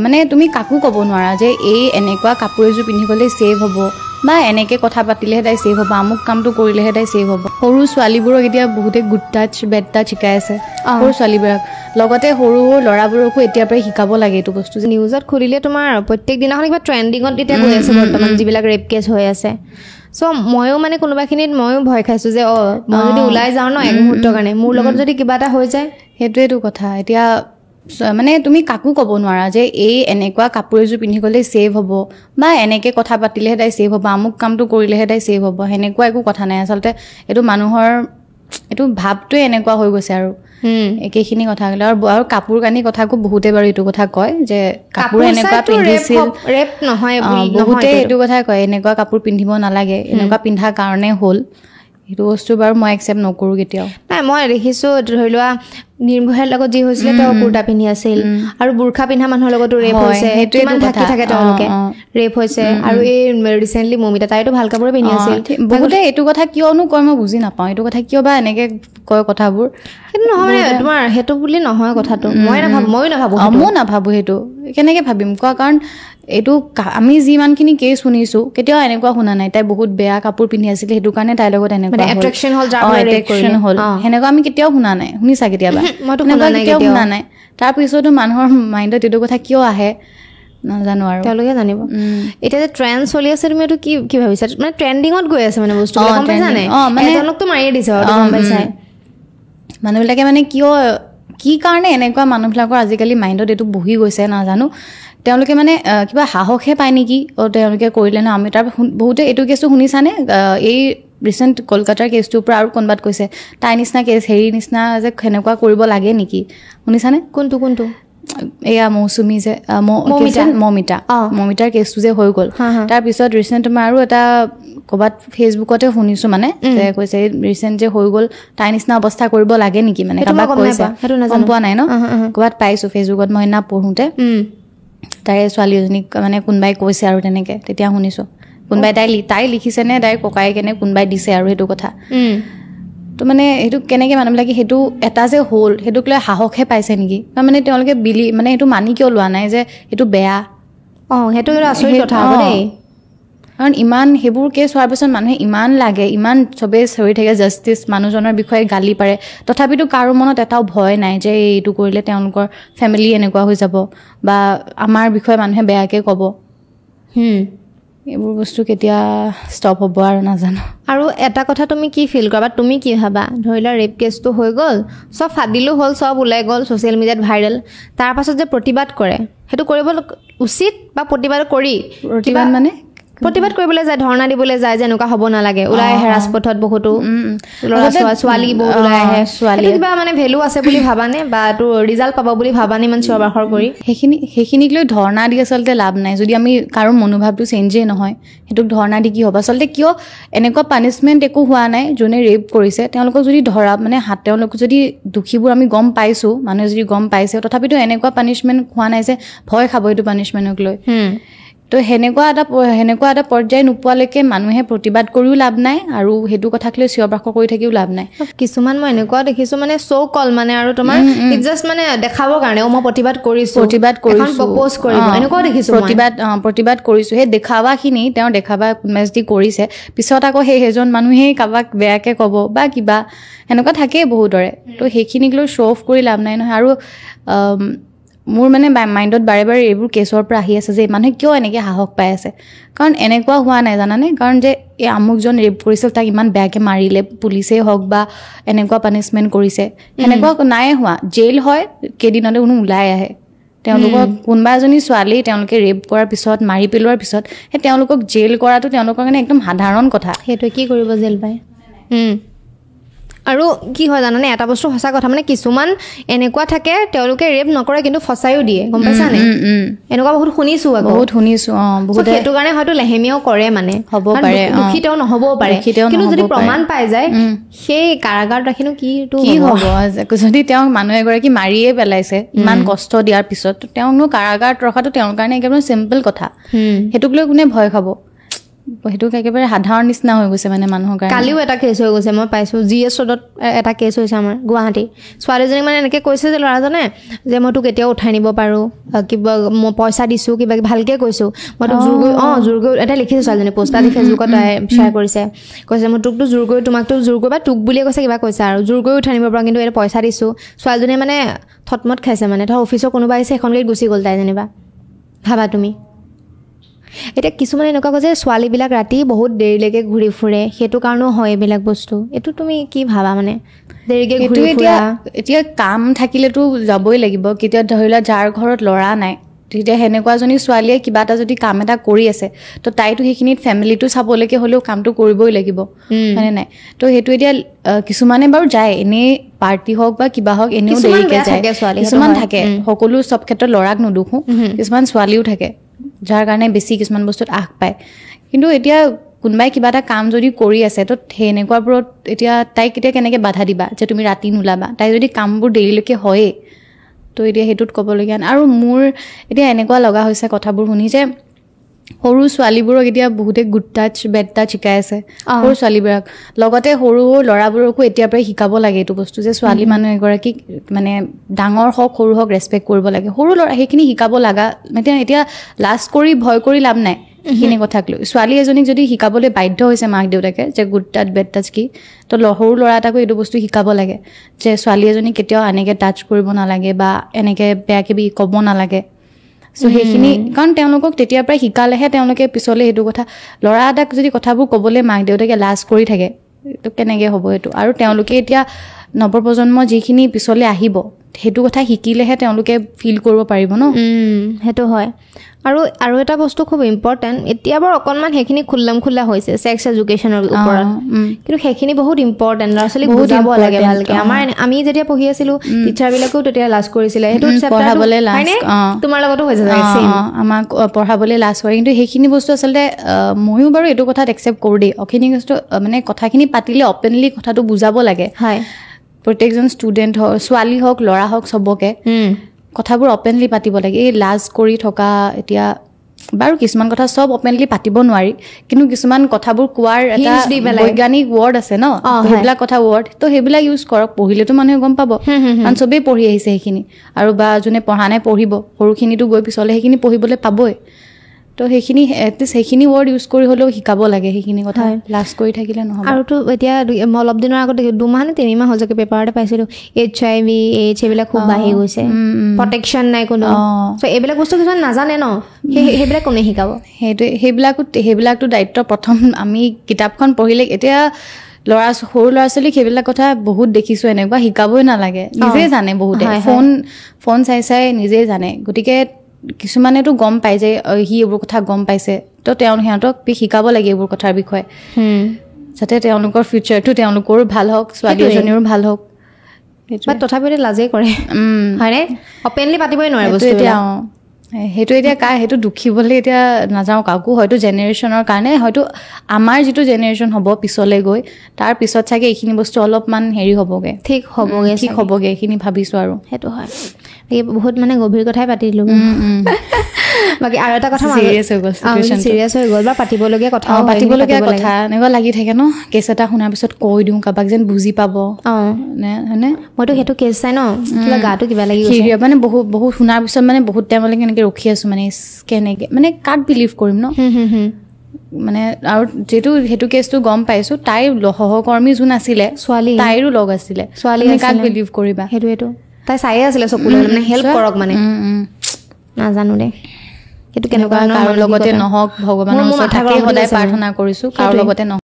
মানে তুমি কাকো ক'ব নোৱাৰা যে এই এনেকুৱা কাপোৰ এযোৰ পিন্ধি গ'লে ছেভ হ'ব বা এনেকে কথা পাতিলেহে তাই ছেভ হ'ব, আমুক কামটো কৰিলেহে তাই ছেভ হ'ব। সৰু ছোৱালীবোৰক এতিয়া বহুতে গুড টাচ বেড টাচ শিকাই আছে, সৰু ছোৱালীবোৰক। লগতে সৰু সৰু ল'ৰাবোৰকো এতিয়াৰ পৰাই শিকাব লাগে এইটো বস্তু। নিউজত খুলিলে তোমাৰ প্ৰত্যেক দিনাখন কিবা ট্ৰেণ্ডিঙত এতিয়া গৈ আছে বৰ্তমান যিবিলাক ৰেপ কেছ হৈ আছে। চ' ময়ো মানে কোনোবাখিনিত ময়ো ভয় খাইছোঁ যে মই যদি ওলাই যাওঁ ন এক মুহূৰ্তৰ কাৰণে মোৰ লগত যদি কিবা এটা হৈ যায়। সেইটোৱেতো কথা। এতিয়া মানে তুমি কাকো ক'ব নোৱাৰা যে এই এনেকুৱা কাপোৰ এযোৰ পিন্ধি গ'লে ছেভ হ'ব বা এনেকে কথা পাতিলেহে তাই ছেভ হ'ব, আমুক কামটো কৰিলেহে তাই ছেভ হ'ব, সেনেকুৱা একো কথা নাই। আচলতে এইটো মানুহৰ এইটো ভাৱটোৱে এনেকুৱা হৈ গৈছে আৰু একেখিনি কথা ক'লে। আৰু কাপোৰ কানি কথাকো বহুতে বাৰু এইটো কথা কয় যে কাপোৰ এনেকুৱা পিন্ধিছিল, বহুতে এইটো কথা কয় এনেকুৱা কাপোৰ পিন্ধিব নালাগে, এনেকুৱা পিন্ধাৰ কাৰণে হ'ল। সেইটো বস্তু বাৰু মই একচেপ্ট নকৰোঁ কেতিয়াও। নাই মই দেখিছোঁ ধৰি লোৱা নিৰ্ভয়াৰ লগত যি হৈছিলে তেওঁ কুৰ্তা পিন্ধি আছিল, আৰু বুৰ্খা পিন্ধা মানুহৰ লগতো ৰেপ হৈছে, কিমান ঢাকি থাকে তেওঁলোকে, ৰেপ হৈছে। আৰু এই ৰিচেণ্টলি মমিতা তাইতো ভাল কাপোৰে পিন্ধি আছিল। বহুতে এইটো কথা কিয়নো কয় মই বুজি নাপাওঁ, এইটো কথা কিয় বা এনেকে কয় কথাবোৰ। সেইটো নহয় মানে তোমাৰ সেইটো বুলি নহয় কথাটো, ময়ো নাভাবোঁ সেইটো। কেনেকে ভাবিম কোৱা, কাৰণ এইটো আমি যিমানখিনি কেছ শুনিছোঁ কেতিয়াও এনেকুৱা শুনা নাই তাই বহুত বেয়া কাপোৰ পিন্ধি আছিলে সেইটো কাৰণে তাইৰ লগত এনেকুৱা এট্ৰেকশ্যন হ'ল, সেনেকুৱা আমি কেতিয়াও শুনা নাই। শুনিছা কেতিয়াবা? কেতিয়াও শুনা নাই। তাৰপিছতো মানুহৰ মাইণ্ডত এইটো কথা কিয় আহে নাজানো আৰু, তেওঁলোকে জানিব। এতিয়া যে ট্ৰেণ্ড চলি আছে তুমি এইটো কি ভাবিছা? মানে ট্ৰেণ্ডিঙত গৈ আছে মানে বস্তু গম পাইছা নাই? এজনকতো মাৰিয়ে দিছে আৰু গম পাইছা। মানুহবিলাকে মানে কি কাৰণে এনেকুৱা মানুহবিলাকৰ আজিকালি মাইণ্ডত এইটো বহি গৈছে নাজানো। তেওঁলোকে মানে কিবা সাহসহে পায় নেকি তেওঁলোকে কৰিলে ন। আমি তাৰ বহুতে এইটো কেছটো শুনিছানে? এই ৰিচেণ্ট কলকাতাৰ কেছটোৰ পৰা আৰু কোনোবাত কৈছে তাই নিচিনা কেছ হেৰি নিচিনা যে সেনেকুৱা কৰিব লাগে নেকি, শুনিছানে? কোনটো? এয়া মৌচুমী যে মমিতাৰ কেছটো যে হৈ গ'ল, তাৰপিছত ৰিচেণ্ট তোমাৰ আৰু এটা ক'ৰবাত ফেচবুকতে শুনিছোঁ মানে যে কৈছে ৰিচেণ্ট যে হৈ গ'ল তাই নিচিনা অৱস্থা কৰিব লাগে নেকি, মানে কাৰোবাক কৈছে, গম পোৱা নাই ন? ক'ৰবাত পাইছোঁ ফেচবুকত মই সেইদিনা পঢ়োঁতে। তাৰে ছোৱালী এজনীক মানে কোনোবাই কৈছে আৰু তেনেকৈ, তেতিয়া শুনিছোঁ কোনোবাই তাই লিখিছে নে তাইৰ ককায়েকেনে কোনোবাই দিছে আৰু সেইটো কথা। তো মানে সেইটো কেনেকৈ মানুহবিলাকে সেইটো এটা যে হ'ল সেইটোক লৈ সাহসহে পাইছে নেকি, মানে তেওঁলোকে মানে সেইটো মানি কিয় লোৱা নাই যে এইটো বেয়া? সেইটো আচৰিত কথা হ'ব দেই। কাৰণ ইমান সেইবোৰ কেছ হোৱাৰ পিছত মানুহে ইমান চবেই চৰি থাকে, জাষ্টিচ মানুহজনৰ বিষয়ে গালি পাৰে, তথাপিতো কাৰো মনত এটাও ভয় নাই যে এইটো কৰিলে তেওঁলোকৰ ফেমিলি এনেকুৱা হৈ যাব বা আমাৰ বিষয়ে মানুহে বেয়াকৈ ক'ব। এইবোৰ বস্তু কেতিয়া ষ্টপ হ'ব আৰু নাজানো। আৰু এটা কথা তুমি কি ফিল কৰা বা তুমি কি ভাবা, ধৰি লোৱা ৰেপ কেছটো হৈ গ'ল, চব ফাদিলো হ'ল, চব ওলাই গ'ল, ছ'চিয়েল মিডিয়াত ভাইৰেল, তাৰপাছত যে প্ৰতিবাদ কৰে সেইটো কৰিব উচিত বা প্ৰতিবাদ কৰিবলৈ যায়, ধৰ্ণা দিবলৈ যায় যে এনেকুৱা হ'ব নালাগে, ওলাই আহে ৰাজপথত বহুতো ছোৱালী বহুত ওলাই আহে, ছোৱালী কিবা মানে ভেলু আছে বুলি ভাবানে বা তোৰ ৰিজাল্ট পাব বুলি ভাবানে ইমান চিঞৰ বাখৰ কৰি? সেইখিনিক লৈ ধৰ্ণা দি আচলতে লাভ নাই যদি আমি কাৰো মনোভাৱটো চেঞ্জেই নহয়। সেইটোক ধৰ্ণা দি কি হ'ব? আচলতে কিয় এনেকুৱা পানিছমেণ্ট একো হোৱা নাই যোনে ৰেপ কৰিছে, তেওঁলোকক যদি ধৰা মানে তেওঁলোক যদি দোষীবোৰ আমি গম পাইছোঁ, মানুহে যদি গম পাইছে, তথাপিতো এনেকুৱা পানিছমেণ্ট হোৱা নাই যে ভয় খাব এইটো পানিছমেণ্টক লৈ। তো সেনেকুৱা এটা পৰ্যায় নোপোৱালৈকে মানুহে প্ৰতিবাদ কৰিও লাভ নাই আৰু সেইটো কথাক লৈ চিঞৰ বাখৰ কৰি থাকিও লাভ নাই। কিছুমান মই এনেকুৱা দেখিছোঁ মানে চ' কল মানে আৰু তোমাৰ জাষ্ট মানে দেখাবৰ কাৰণে মই প্ৰতিবাদ কৰিছোঁ, প্ৰপ'জ কৰিব, এনেকুৱাও দেখিছোঁ। প্ৰতিবাদ কৰিছোঁ, সেই দেখাবাখিনি তেওঁ দেখাবা কোনোবাই যদি কৰিছে, পিছত আকৌ সেইজন মানুহেই কাৰোবাক বেয়াকৈ ক'ব বা কিবা সেনেকুৱা থাকেই বহুতৰে। তো সেইখিনিক লৈ শ্ব' অফ কৰি লাভ নাই নহয়। আৰু মোৰ মানে মাইণ্ডত বাৰে বাৰে এইবোৰ কেছৰ পৰা আহি আছে যে মানুহে কিয় এনেকৈ সাহস পাই আছে, কাৰণ এনেকুৱা হোৱা নাই জানানে? কাৰণ যে এই আমুকজন ৰেপ কৰিছিল তাক ইমান বেয়াকৈ মাৰিলে, পুলিচেই হওক বা এনেকুৱা পানিছমেণ্ট কৰিছে, সেনেকুৱা নাই হোৱা। জেইল হয়, কেইদিনতে কোনো ওলাই আহে। তেওঁলোকক কোনোবা এজনী ছোৱালী তেওঁলোকে ৰেপ কৰাৰ পিছত, মাৰি পেলোৱাৰ পিছত সেই তেওঁলোকক জেইল কৰাটো তেওঁলোকৰ কাৰণে একদম সাধাৰণ কথা। সেইটোৱে কি কৰিব জেইল পায়। আৰু কি হয় জানানে, এটা বস্তু সঁচা কথা, মানে কিছুমান এনেকুৱা থাকে তেওঁলোকে ৰেপ নকৰে কিন্তু ফচাইও দিয়ে, গম পাইছানে? এনেকুৱা বহুত শুনিছোঁ। বহুত সেইটো কাৰণে হয়তো লেহেমীয়াও কৰে, মানে হ'ব পাৰে, দোষী তেওঁ নহ'বও পাৰে, কিন্তু যদি প্ৰমাণ পাই যায় সেই কাৰাগাৰত ৰাখিনো কি হ'ব? যদি তেওঁক মানুহ এগৰাকী মাৰিয়ে পেলাইছে ইমান কষ্ট দিয়াৰ পিছত, তেওঁকনো কাৰাগাৰত ৰখাটো তেওঁৰ কাৰণে একেবাৰে চিম্পল কথা। সেইটোক লৈ কোনে ভয় খাব? সেইটো একেবাৰে সাধাৰণ নিচিনা হৈ গৈছে মানে মানুহৰ কাৰণে কালিও এটা কেছ হৈ গৈছে মই পাইছোঁ GS ৰোডত এটা কেছ হৈছে আমাৰ গুৱাহাটী ছোৱালীজনীক মানে এনেকৈ কৈছে যে ল'ৰাজনে যে মই তোক এতিয়াও উঠাই নিব পাৰোঁ কিবা মই পইচা দিছোঁ কিবা ভালকৈ কৈছোঁ মই তোক জোৰ কৰি এটা লিখিছোঁ ছোৱালীজনী পোষ্ট এটা ফেচবুকত শ্বেয়াৰ কৰিছে কৈছে মই তোকতো জোৰ কৰি তোমাকতো জোৰ কৰি বা তোক বুলিয়ে কৈছে কিবা কৈছে আৰু জোৰ কৰি উঠাই নিব পাৰোঁ কিন্তু এটা পইচা দিছোঁ ছোৱালীজনীয়ে মানে থতমত খাইছে মানে ধৰ অফিচৰ কোনোবা আহিছে এখন গাড়ীত গুচি গ'ল তাই যেনিবা ভাবা তুমি এতিয়া কিছুমানে এনেকুৱা কয় যে ছোৱালীবিলাক ৰাতি বহুত দেৰিলৈকে ঘূৰি ফুৰে সেইটো কাৰণেও হয় এইবিলাক বস্তু এইটো তুমি কি ভাবা মানে দেৰিকৈ ঘূৰি ফুৰা এতিয়া কাম থাকিলেতো যাবই লাগিব কেতিয়া ধৰি লোৱা যাৰ ঘৰত ল'ৰা নাই তেতিয়া সেনেকুৱাজনী ছোৱালীয়ে কিবা এটা যদি কাম এটা কৰি আছে তো তাইতো সেইখিনিত ফেমিলিটো চাবলৈকে হ'লেও কামটো কৰিবই লাগিব হয়নে নাই তো সেইটো এতিয়া কিছুমানে বাৰু যায় এনেই পাৰ্টি হওক বা কিবা হওক এনেও দেৰিকৈ যায় কিছুমান থাকে সকলো চব ক্ষেত্ৰত ল'ৰাক নুদুখোঁ কিছুমান ছোৱালীও থাকে যাৰ কাৰণে বেছি কিছুমান বস্তুত আশ পায় কিন্তু এতিয়া কোনোবাই কিবা এটা কাম যদি কৰি আছে তো সেনেকুৱাবোৰত এতিয়া তাইক এতিয়া কেনেকৈ বাধা দিবা যে তুমি ৰাতি নোলাবা তাই যদি কামবোৰ দেৰিলৈকে হয়েই তো এতিয়া সেইটোত ক'বলগীয়া আৰু মোৰ এতিয়া এনেকুৱা লগা হৈছে কথাবোৰ শুনি যে সৰু ছোৱালীবোৰক এতিয়া বহুতে গুড টাচ বেড টাচ শিকাই আছে সৰু ছোৱালীবোৰক লগতে সৰু ল'ৰাবোৰকো এতিয়াৰ পৰাই শিকাব লাগে এইটো বস্তু যে ছোৱালী মানুহ এগৰাকীক মানে ডাঙৰ হওক সৰু হওক ৰেচপেক্ট কৰিব লাগে সৰু ল'ৰা সেইখিনি শিকাব লগা এতিয়া লাজ কৰি ভয় কৰি লাভ নাই সেইখিনি কথাক লৈ ছোৱালী এজনীক যদি শিকাবলৈ বাধ্য হৈছে মাক দেউতাকে যে গুড টাচ বেড টাচ কি তো সৰু ল'ৰা এটাকো এইটো বস্তু শিকাব লাগে যে ছোৱালী এজনী কেতিয়াও এনেকৈ টাচ কৰিব নালাগে বা এনেকৈ বেয়া কিবি ক'ব নালাগে চ' সেইখিনি কাৰণ তেওঁলোকক তেতিয়াৰ পৰাই শিকালেহে তেওঁলোকে পিছলৈ সেইটো কথা ল'ৰা এটাক যদি কথাবোৰ ক'বলৈ মাক দেউতাকে লাজ কৰি থাকে তো কেনেকৈ হ'ব এইটো আৰু তেওঁলোকে এতিয়া নৱপ্ৰজন্ম যিখিনি পিছলৈ আহিব সেইটো কথা শিকিলেহে তেওঁলোকে ফিল কৰিব পাৰিব ন সেইটো হয় আৰু এটা বস্তু খুব ইম্পৰ্টেণ্ট এতিয়া বাৰু অকণমান সেইখিনি খোলা হৈছে ছেক্স এডুকেশ্যনৰ ওপৰত কিন্তু সেইখিনি বহুত ইম্পৰ্টেণ্ট ল'ৰা ছোৱালীক বুজাব লাগে ভালকৈ আমি যেতিয়া পঢ়ি আছিলোঁ টিচাৰবিলাকেও তেতিয়া লাজ কৰিছিলে সেইটো পঢ়াবলৈ লাজ তোমাৰ লগতো হৈছে আমাক পঢ়াবলৈ লাজ কৰে কিন্তু সেইখিনি বস্তু আচলতে ময়ো বাৰু এইটো কথাত একচেপ্ট কৰোঁ দেই অখিনি বস্তু মানে কথাখিনি পাতিলে অপেনলি কথাটো বুজাব লাগে হয় প্ৰত্যেকজন ষ্টুডেণ্ট হওক ছোৱালী হওক ল'ৰা হওক চবকে কথাবোৰ অপেনলি পাতিব লাগে এই লাজ কৰি থকা এতিয়া বাৰু কিছুমান কথা চব অপেনলি পাতিব নোৱাৰি কিন্তু কিছুমান কথাবোৰ কোৱাৰ এটা বৈজ্ঞানিক ৱৰ্ড আছে ন সেইবিলাক কথা ৱৰ্ড তো সেইবিলাক ইউজ কৰক পঢ়িলেতো মানুহে গম পাব কাৰণ চবেই পঢ়ি আহিছে সেইখিনি আৰু বা যোনে পঢ়া নাই পঢ়িব সৰুখিনিতো গৈ পিছলৈ সেইখিনি পঢ়িবলৈ পাবই তো সেইখিনি এটলিষ্ট সেইখিনি ৱৰ্ড ইউজ কৰি হ'লেও শিকাব লাগে সেইখিনি কথা লাজ কৰি থাকিলে নহ'ব আৰুতো এতিয়া অলপ দিনৰ আগত 2 মাহ নে 3 মাহ হৈছে পেপাৰতে পাইছিলোঁ HIV AIDS এইবিলাক খুব বাঢ়ি গৈছে প্ৰটেকশ্যন নাই কোনো চ' এইবিলাক বস্তু কিছুমান নাজানে ন সেইবিলাক কোনে শিকাব সেইবিলাকতো দায়িত্ব প্ৰথম আমি কিতাপখন পঢ়িলে এতিয়া সৰু ল'ৰা ছোৱালীক সেইবিলাক কথা বহুত দেখিছোঁ এনেকুৱা শিকাবই নালাগে নিজেই জানে বহুতে ফোন চাই নিজেই জানে গতিকে কিছুমানেতো গম পায় যে সি এইবোৰ কথা গম পাইছে তো সিহঁতক শিকাব লাগে এইবোৰ কথাৰ বিষয়ে যাতে তেওঁলোকৰ ফিউচাৰটো তেওঁলোকৰো ভাল হওক ছোৱালী এজনীৰো ভাল হওক তথাপিও লাজেই কৰে হয়নে অপেনলি পাতিবই নোৱাৰে বস্তু এতিয়া সেইটো এতিয়া সেইটো দুখিবলৈ এতিয়া নাযাওঁ কাকো হয়তো জেনেৰেশ্যনৰ কাৰণে হয়তো আমাৰ যিটো জেনেৰেশ্যন হ'ব পিছলৈ গৈ তাৰ পিছত চাগে এইখিনি বস্তু অলপমান হেৰি হ'বগৈ ঠিক হ'বগৈ এইখিনি ভাবিছোঁ আৰু সেইটো হয় বহুত মানে গভীৰ কথাই পাতি দিলোঁ বাকী আৰু এটা কথা চিৰিয়াছ হৈ গ'ল বা পাতিবলগীয়া কথা এনেকুৱা লাগি থাকে ন কেছ এটা শুনাৰ পিছত কৈ দিওঁ কাৰোবাক যেন বুজি পাব হয়নে মইতো সেইটো কেছ চাই ন কিবা গাটো কিবা লাগি মানে বহুত শুনাৰ পিছত মানে বহুত টাইমলৈকে এনেকৈ ৰখি আছোঁ মানে কেনেকৈ মানে কাক বিলিভ কৰিম ন মানে আৰু যিহেতু সেইটো কেছটো গম পাইছোঁ তাইৰ সহকৰ্মী যোন আছিলে ছোৱালী তাইৰো লগ আছিলে ছোৱালী কাক বিলিভ কৰিবা সেইটোৱেতো তাই চায়ে আছিলে চকুলৈ মানে হেল্প কৰক মানে নাজানো দে সেইটো কেনেকুৱা কাৰো লগতে নহওক ভগৱানৰ ওচৰত থাকি সদায় প্ৰাৰ্থনা কৰিছোঁ কাৰো লগতে নহওক